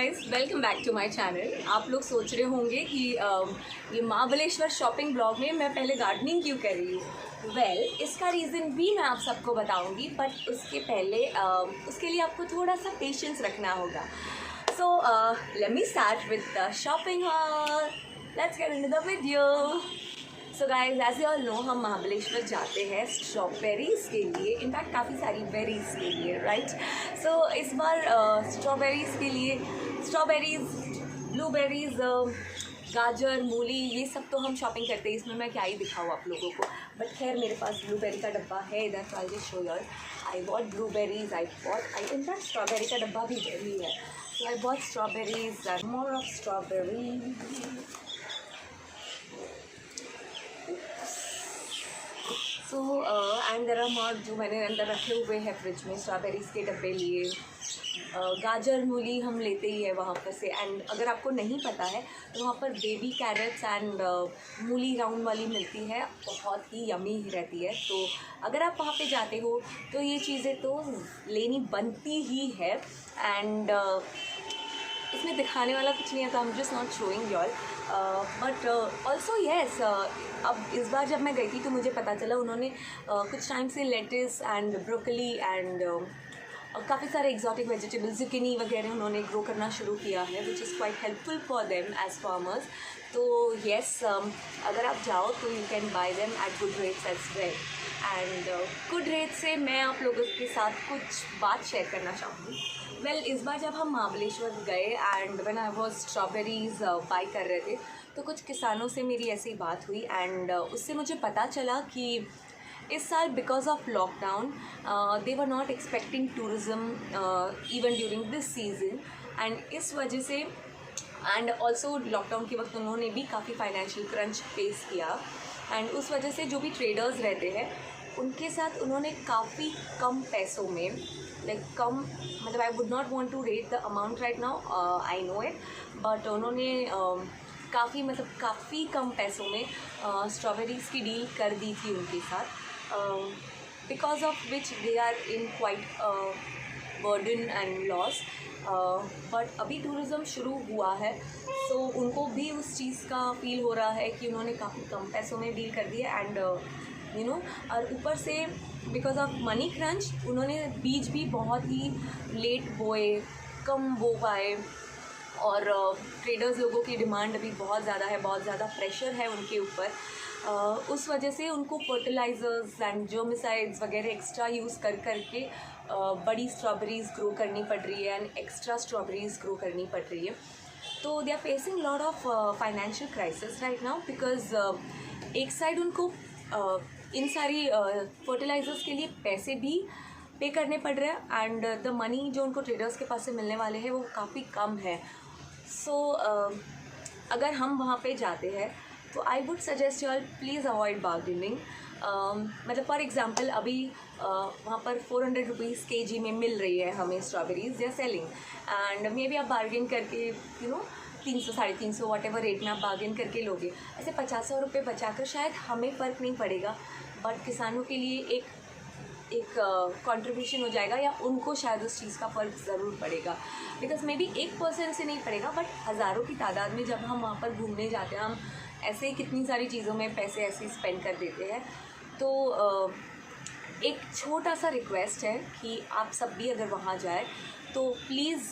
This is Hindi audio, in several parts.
Guys, welcome back to my channel. आप लोग सोच रहे होंगे कि ये महाबलेश्वर शॉपिंग ब्लॉग में मैं पहले गार्डनिंग क्यों कर रही हूँ। इसका रीज़न भी मैं आप सबको बताऊंगी, बट उसके पहले उसके लिए आपको थोड़ा सा पेशेंस रखना होगा। So let me start with the shopping hall. Let's get into the video. So guys, as you all know, हम महाबलेश्वर जाते हैं स्ट्रॉबेरीज़ के लिए, इनफैक्ट काफ़ी सारी बेरीज़ के लिए, राइट। सो इस बार स्ट्रॉबेरीज़ के लिए स्ट्रॉबेरीज़, ब्लूबेरीज़, गाजर, मूली, ये सब तो हम शॉपिंग करते हैं। इसमें मैं क्या ही दिखाऊँ आप लोगों को, बट खैर मेरे पास ब्लूबेरी का डब्बा है इधर। तो I will show you. I bought blueberries, I in fact strawberry का डब्बा भी जरूरी है। So I bought strawberries, more of strawberry. So and there are more, जो मैंने अंदर रखे हुए हैं फ्रिज में, स्ट्रॉबेरीज़ के डब्बे लिए। गाजर, मूली हम लेते ही है वहाँ पर से। एंड अगर आपको नहीं पता है तो वहाँ पर बेबी कैरेट्स एंड मूली राउंड वाली मिलती है, बहुत ही यमी रहती है। तो अगर आप वहाँ पे जाते हो तो ये चीज़ें तो लेनी बनती ही है। एंड इसमें दिखाने वाला कुछ नहीं है, तो I am just not showing y'all. But also yes, अब इस बार जब मैं गई थी तो मुझे पता चला उन्होंने कुछ टाइम से लेटिस एंड ब्रोकली एंड काफ़ी सारे एग्जॉटिक वेजिटेबल्स, जुकिनी वगैरह उन्होंने ग्रो करना शुरू किया है, which is quite helpful for them as farmers. तो येस, अगर आप जाओ तो you can buy them at good rates as well. And good rate से मैं आप लोगों के साथ कुछ बात शेयर करना चाहूँगी। इस बार जब हम महाबलेश्वर गए and when I was strawberries by कर रहे थे, तो कुछ किसानों से मेरी ऐसी बात हुई। एंड उससे मुझे पता चला कि इस साल because of lockdown they were not expecting tourism even during this season. And इस वजह से, एंड ऑल्सो लॉकडाउन के वक्त उन्होंने भी काफ़ी फाइनेंशियल क्रंच फेस किया। एंड उस वजह से जो भी ट्रेडर्स रहते हैं उनके साथ उन्होंने काफ़ी कम पैसों में, लाइक कम, मतलब I would not want to rate the amount right now, I know it, but उन्होंने काफ़ी कम पैसों में स्ट्रॉबेरीज़ की डील कर दी थी उनके साथ, because of which they are in quite burden and loss. But अभी टूरिज़्म शुरू हुआ है, सो उनको भी उस चीज़ का फील हो रहा है कि उन्होंने काफ़ी कम पैसों में डील कर दी है। एंड यू नो, और ऊपर से बिकॉज ऑफ मनी क्रंच उन्होंने बीज भी बहुत ही लेट बोए, कम बो पाए। और ट्रेडर्स लोगों की डिमांड अभी बहुत ज़्यादा है, बहुत ज़्यादा प्रेशर है उनके ऊपर। उस वजह से उनको फर्टिलाइज़र्स एंड जर्मिसाइड्स वगैरह एक्स्ट्रा यूज़ कर करके बड़ी स्ट्रॉबेरीज़ ग्रो करनी पड़ रही है एंड एक्स्ट्रा स्ट्रॉबेरीज़ ग्रो करनी पड़ रही है। तो they are facing lot of financial crisis right now, because एक साइड उनको इन सारी फर्टिलाइज़र्स के लिए पैसे भी पे करने पड़ रहे हैं, एंड द मनी जो उनको ट्रेडर्स के पास से मिलने वाले हैं वो काफ़ी कम है। सो अगर हम वहाँ पे जाते हैं तो I would suggest you all please avoid bargaining. मतलब फॉर एग्ज़ाम्पल अभी वहाँ पर 400 रुपीज़ kg में मिल रही है हमें strawberries, they are selling, and maybe आप बार्गेन करके 300, 350 वॉट एवर रेट में आप बार्गेन करके लोगे, ऐसे 50 रुपये बचाकर शायद हमें फ़र्क नहीं पड़ेगा, बट किसानों के लिए एक कंट्रीब्यूशन हो जाएगा, या उनको शायद उस चीज़ का फ़र्क ज़रूर पड़ेगा। बिकॉज मे बी 1% से नहीं पड़ेगा, बट हज़ारों की तादाद में जब हम वहाँ पर घूमने जाते हैं, हम ऐसे ही कितनी सारी चीज़ों में पैसे ऐसे ही स्पेंड कर देते हैं। तो एक छोटा सा रिक्वेस्ट है कि आप सब भी अगर वहाँ जाए तो प्लीज़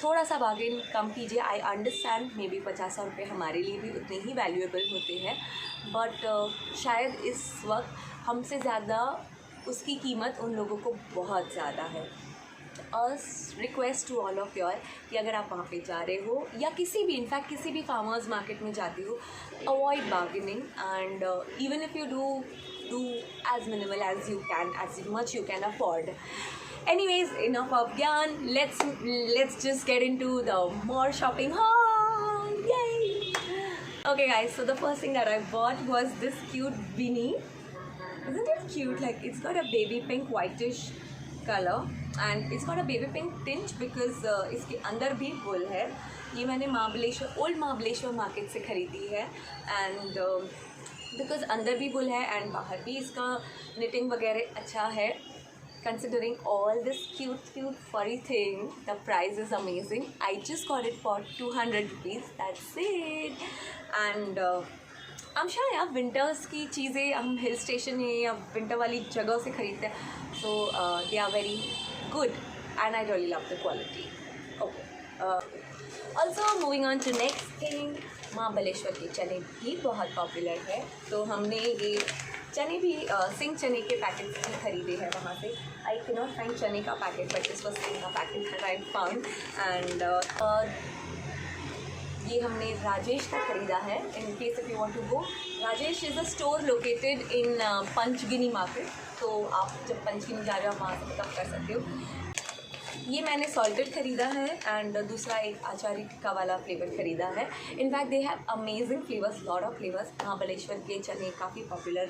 थोड़ा सा बार्गेन कम कीजिए। आई अंडरस्टैंड, मे बी 50 रुपये हमारे लिए भी उतने ही वैल्यूएबल होते हैं, बट शायद इस वक्त हमसे ज़्यादा उसकी कीमत उन लोगों को बहुत ज़्यादा है। Request to all of your कि अगर आप वहाँ पे जा रहे हो या किसी भी, इनफैक्ट किसी भी फार्मर्स मार्केट में जाते हो, avoid bargaining, and even if you do as minimal as you can, as much you can afford. Anyways, enough of yarn. Let's just get into the more shopping haul. Yay! Okay guys, so the first thing that I bought was this cute beanie. Isn't it cute? Like, it's got a baby pink whitish color and it's got a baby pink tinge because इसके अंदर भी wool है। ये मैंने ओल्ड महाबलेश्वर मार्केट से ख़रीदी है, एंड बिकॉज अंदर भी वुल है एंड बाहर भी इसका निटिंग वगैरह अच्छा है। considering all this cute furry thing, the price is amazing. I just got it for 200 rupees. That's it. And I'm sure यार विंटर्स की चीज़ें हम हिल स्टेशन है या विंटर वाली जगह से खरीदते हैं, so they are very good and I really love the quality. Okay. Also moving on to next thing, Mahabaleshwar के चने भी बहुत पॉपुलर है, तो हमने ये चने भी सिंह चने के पैकेट भी खरीदे हैं वहाँ से. आई कैन नॉट फाइंड चने का packet but this was Singh का packet that I found. And ये हमने राजेश का खरीदा है. In case if you want to go, Rajesh is a store located in Panchgani market, तो आप जब पंचगिनी जा रहे हो वहाँ से पिकअप कर सकते हो. ये मैंने सॉल्टेड ख़रीदा है एंड दूसरा एक आचारी टिक्का वाला फ्लेवर ख़रीदा है. In fact they have amazing flavours, lot of flavours. Mahabaleshwar के चने काफ़ी पॉपुलर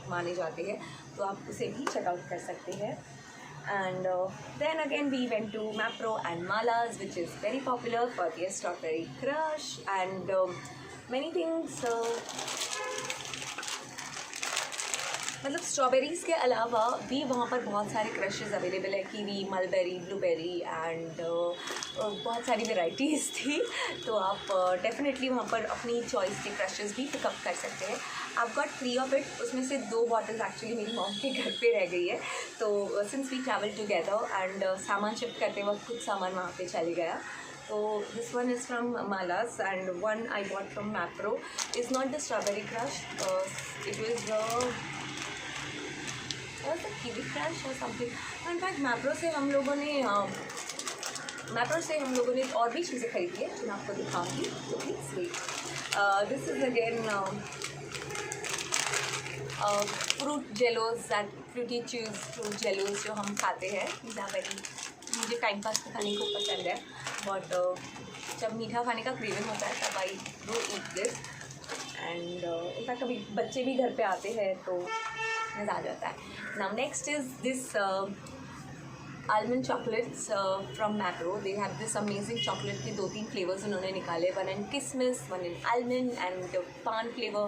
माने जाते हैं, तो आप उसे भी चेकआउट कर सकते हैं. And then again we went to Mapro and Mala's, which is very popular for their strawberry crush and many things. मतलब स्ट्रॉबेरीज़ के अलावा भी वहाँ पर बहुत सारे क्रशेज़ अवेलेबल है. कीवी, मलबेरी, ब्लूबेरी एंड बहुत सारी वेराइटीज़ थी, तो आप डेफिनेटली वहाँ पर अपनी चॉइस के क्रशेज़ भी पिकअप कर सकते हैं. I've got 3 of it. उसमें से 2 बॉटल्स एक्चुअली मेरी मॉम के घर पे रह गई है, तो since we travel together and सामान शिफ्ट करते वक्त कुछ सामान वहाँ पे चले गया. So this one is from Mala's and one I bought from Mapro. It's not the strawberry crush. It was the kiwi crush or something. In fact Mapro से हम लोगों ने और भी चीज़ें खरीदी है जो मैं आपको दिखाऊंगी. तो प्लीज़ वेट. This is again fruit jellos and fruity chews fruit jellos जो हम खाते हैं. मुझे टाइम पास खाने को पसंद है, बट जब मीठा खाने का क्रेविंग होता है तब I do eat this. And in fact कभी बच्चे भी घर पे आते हैं तो मज़ा आ जाता है. Now next is this almond chocolates from Mapro. They have this amazing chocolate के 2-3 flavors उन्होंने निकाले. One in kismis, one in almond and pan flavor.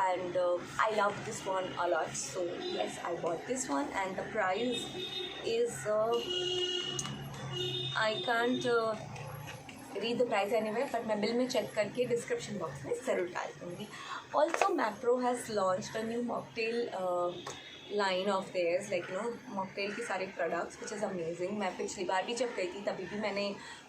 And I love this one a lot. So yes, I bought this one and the price is I can't read the price anywhere, but मैं बिल में चेक करके डिस्क्रिप्शन बॉक्स में ज़रूर डाल दूँगी. Also Mapro has launched a new mocktail line of theirs, like you know mocktail के सारे products, which is amazing. मैं पिछली बार भी जब गई थी तभी भी मैंने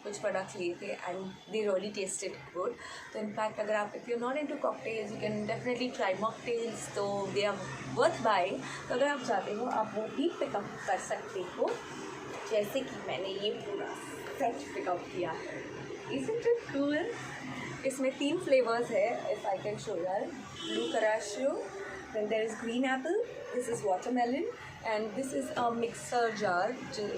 कुछ products लिए थे and they really tasted good. तो in fact अगर आप if you're not into cocktails, you can definitely try mocktails. तो they are worth buying. तो अगर आप चाहते हो आप वो भी पिकअप कर सकते हो, जैसे कि मैंने ये पूरा सेट पिकअप किया है. Isn't it cool? इसमें 3 फ्लेवर्स है. If I can show you, blue carrasco, then there is green apple, this is watermelon and this is a mixer jar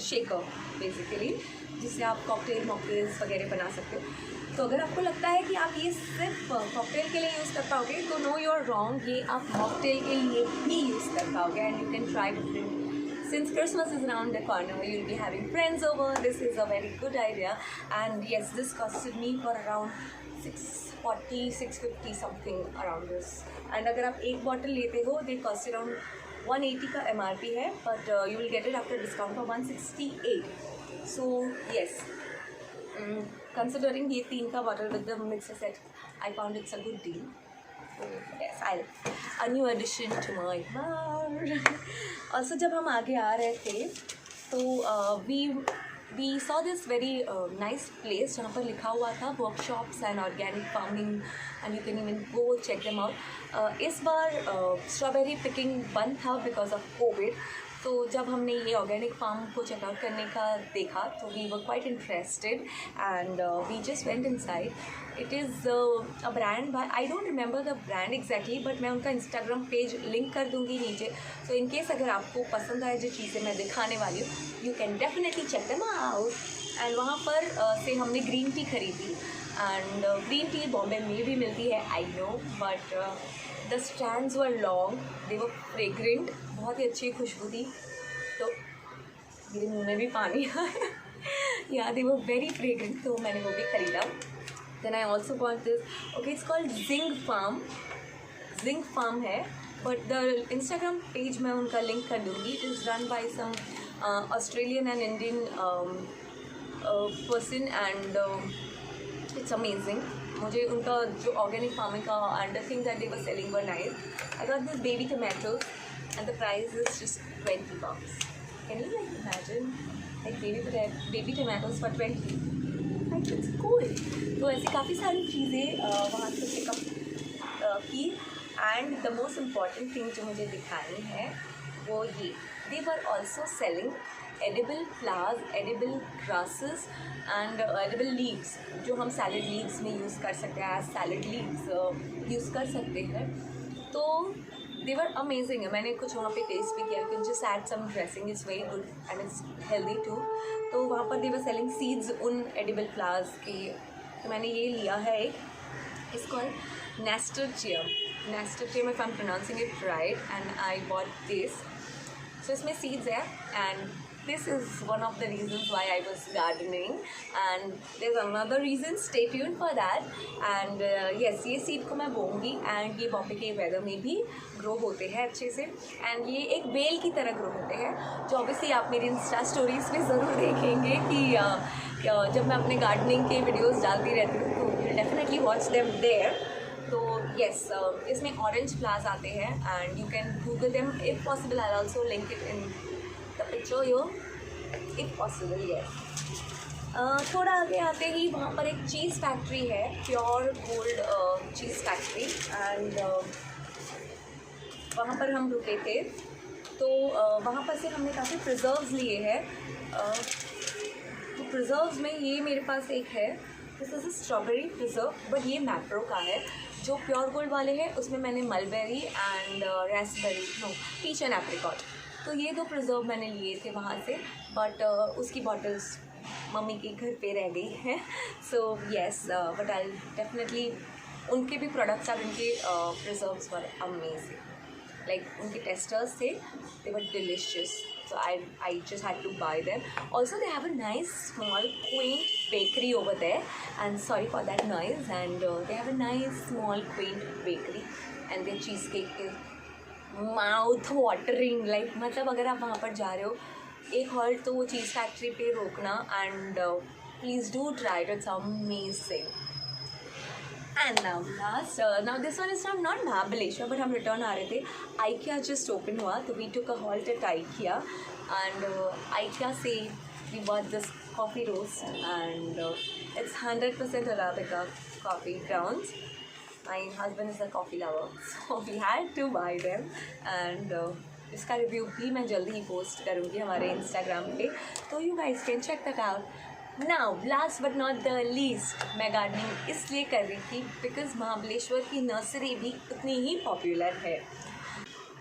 shaker basically, जिससे आप कॉकटेल मॉकटेल्स वगैरह बना सकते हो. तो अगर आपको लगता है कि आप ये सिर्फ कॉकटेल के लिए यूज़ कर पाओगे तो नो यू आर रॉन्ग. ये आप मॉकटेल के लिए भी यूज़ कर पाओगे and you can try different. Since Christmas is around the corner, you'll be having friends over. This is a very good idea. And yes, this costed me for around 640, 650 something around this. And अगर आप एक बॉटल लेते हो, they cost around 180 का MRP है, but you will get it after discount for 168. So yes, considering ये 3 का bottle with the mixer set, I found it's a good deal. Yes, a new addition to my bar. Also जब हम आगे आ रहे थे तो we saw this very nice place जहाँ पर लिखा हुआ था workshops and organic farming and you can even go check them out. इस बार strawberry picking बंद था because of COVID. तो जब हमने ये ऑर्गेनिक फार्म को चेकआउट करने का देखा तो we were quite interested and we just went inside. It is a brand by, I don't remember the brand exactly, but मैं उनका इंस्टाग्राम पेज लिंक कर दूँगी नीचे. सो इन केस अगर आपको पसंद आए जो चीज़ें मैं दिखाने वाली हूँ, you can definitely check them out. And वहाँ पर से हमने ग्रीन टी खरीदी एंड ग्रीन टी बॉम्बे में भी मिलती है, I know, but the stands were long, they were fragrant, बहुत ही अच्छी खुशबू थी. तो मेरे मुंह में भी पानी आया. या दे वर वेरी फ्रेग्रेंट, तो मैंने वो भी ख़रीदा. Then I also bought this. Okay, it's called Zing farm है, बट द इंस्टाग्राम पेज मैं उनका लिंक कर दूँगी. It is run by some Australian and Indian person, and it's amazing. मुझे उनका जो ऑर्गेनिक फार्मिंग का and the things that they were selling were nice. I got this baby tomatoes and the price is just $20. Can you like imagine like baby tomatoes for 20? Like it's cool. तो ऐसी काफ़ी सारी चीज़ें वहाँ से पिकअप की. And the most important thing जो मुझे दिखानी है वो ये, they were also selling edible flowers, edible grasses and edible leaves, जो हम सैलड लीव्स में यूज़ कर सकते हैं, एज सैलड लीव्स यूज़ कर सकते हैं. तो दे वर अमेजिंग. मैंने कुछ वहाँ पे टेस्ट भी किया क्योंकि just add some dressing, is very good and it's healthy too. तो वहाँ पर दे वर सेलिंग सीड्स उन एडिबल फ्लावर्स की. तो मैंने ये लिया है एक, it's called nasturtium if I'm pronouncing it right, and I bought this. So इसमें seeds है, and this is one of the reasons why I was gardening, and there's another reason, stay tuned for that. And yes, ये seed को मैं बोऊँगी, and ये बॉम्बे के वेदर में भी ग्रो होते हैं अच्छे से, एंड ये एक बेल की तरह ग्रो होते हैं, जो ऑब्वियसली आप मेरी इंस्टा स्टोरीज़ में ज़रूर देखेंगे कि जब मैं अपने गार्डनिंग के वीडियोज़ डालती रहती हूँ तो you definitely watch them there. तो येस, इसमें ऑरेंज फ्लावर्स आते हैं and you can Google them if possible. I also link it in the picture yo if possible. Yes, थोड़ा आगे आते ही वहाँ पर एक चीज़ फैक्ट्री है, pure gold cheese factory, and वहाँ पर हम रुके थे. तो वहाँ पर से हमने काफ़ी प्रिजर्व्स लिए हैं. तो प्रिजर्व्स में ये मेरे पास एक है, this is a strawberry preserve, but ये मैप्रो का है. जो प्योर गोल्ड वाले हैं उसमें मैंने mulberry and raspberry, no, peach and apricot. तो ये दो प्रिजर्व मैंने लिए थे वहाँ से, बट उसकी बॉटल्स मम्मी के घर पे रह गई हैं. So yes, but I definitely, उनके भी प्रोडक्ट्स और उनके प्रिजर्व्स वर अमेजिंग. लाइक उनके टेस्टर्स थे, दे वर delicious. So I just had to buy them. Also, they have a nice small quaint bakery over there. And sorry for that noise. And they have a nice small quaint bakery. And their cheesecake is mouth watering. Like मतलब अगर आप वहाँ पर जा रहे हो, एक हॉल्ट तो वो चीज़ फैक्ट्री पे रोकना. And please do try it. It's amazing. And now last, now this one is from not Mahabaleshwar, but हम रिटर्न आ रहे थे. IKEA just open हुआ, तो we took a halt at IKEA, and IKEA से we bought this coffee roast, and it's 100% Arabica coffee grounds. My husband is a coffee lover, so we had to buy them, and इसका रिव्यू भी मैं जल्दी ही पोस्ट करूँगी हमारे इंस्टाग्राम पे, तो you guys can check that out. Now last but not the least, मैं गार्डनिंग इसलिए कर रही थी बिकॉज़ महाबलेश्वर की नर्सरी भी उतनी ही पॉपुलर है.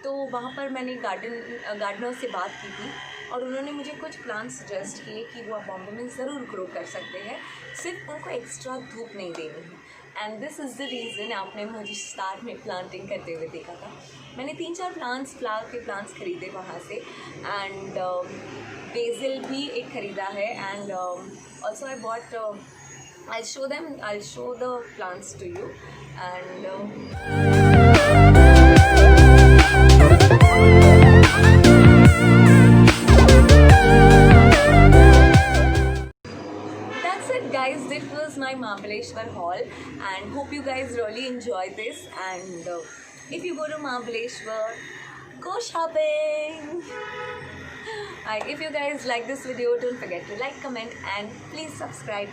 तो वहाँ पर मैंने गार्डनर से बात की थी, और उन्होंने मुझे कुछ प्लांट्स सजेस्ट किए कि वो आप बॉम्बे में ज़रूर ग्रो कर सकते हैं, सिर्फ उनको एक्स्ट्रा धूप नहीं देनी है. And this is the reason आपने मुझे स्टार्ट में प्लांटिंग करते हुए देखा था. मैंने 3-4 प्लांट्स, फ्लावर के प्लांट्स ख़रीदे वहाँ से, एंड बेसिल भी एक ख़रीदा है, and also I bought, I'll show the plants to you, and that's it guys, this was my Mahabaleshwar haul, and hope you guys really enjoy this. And if you go to Mahabaleshwar, go shopping. If you guys like this video, don't forget to like, comment, and please subscribe.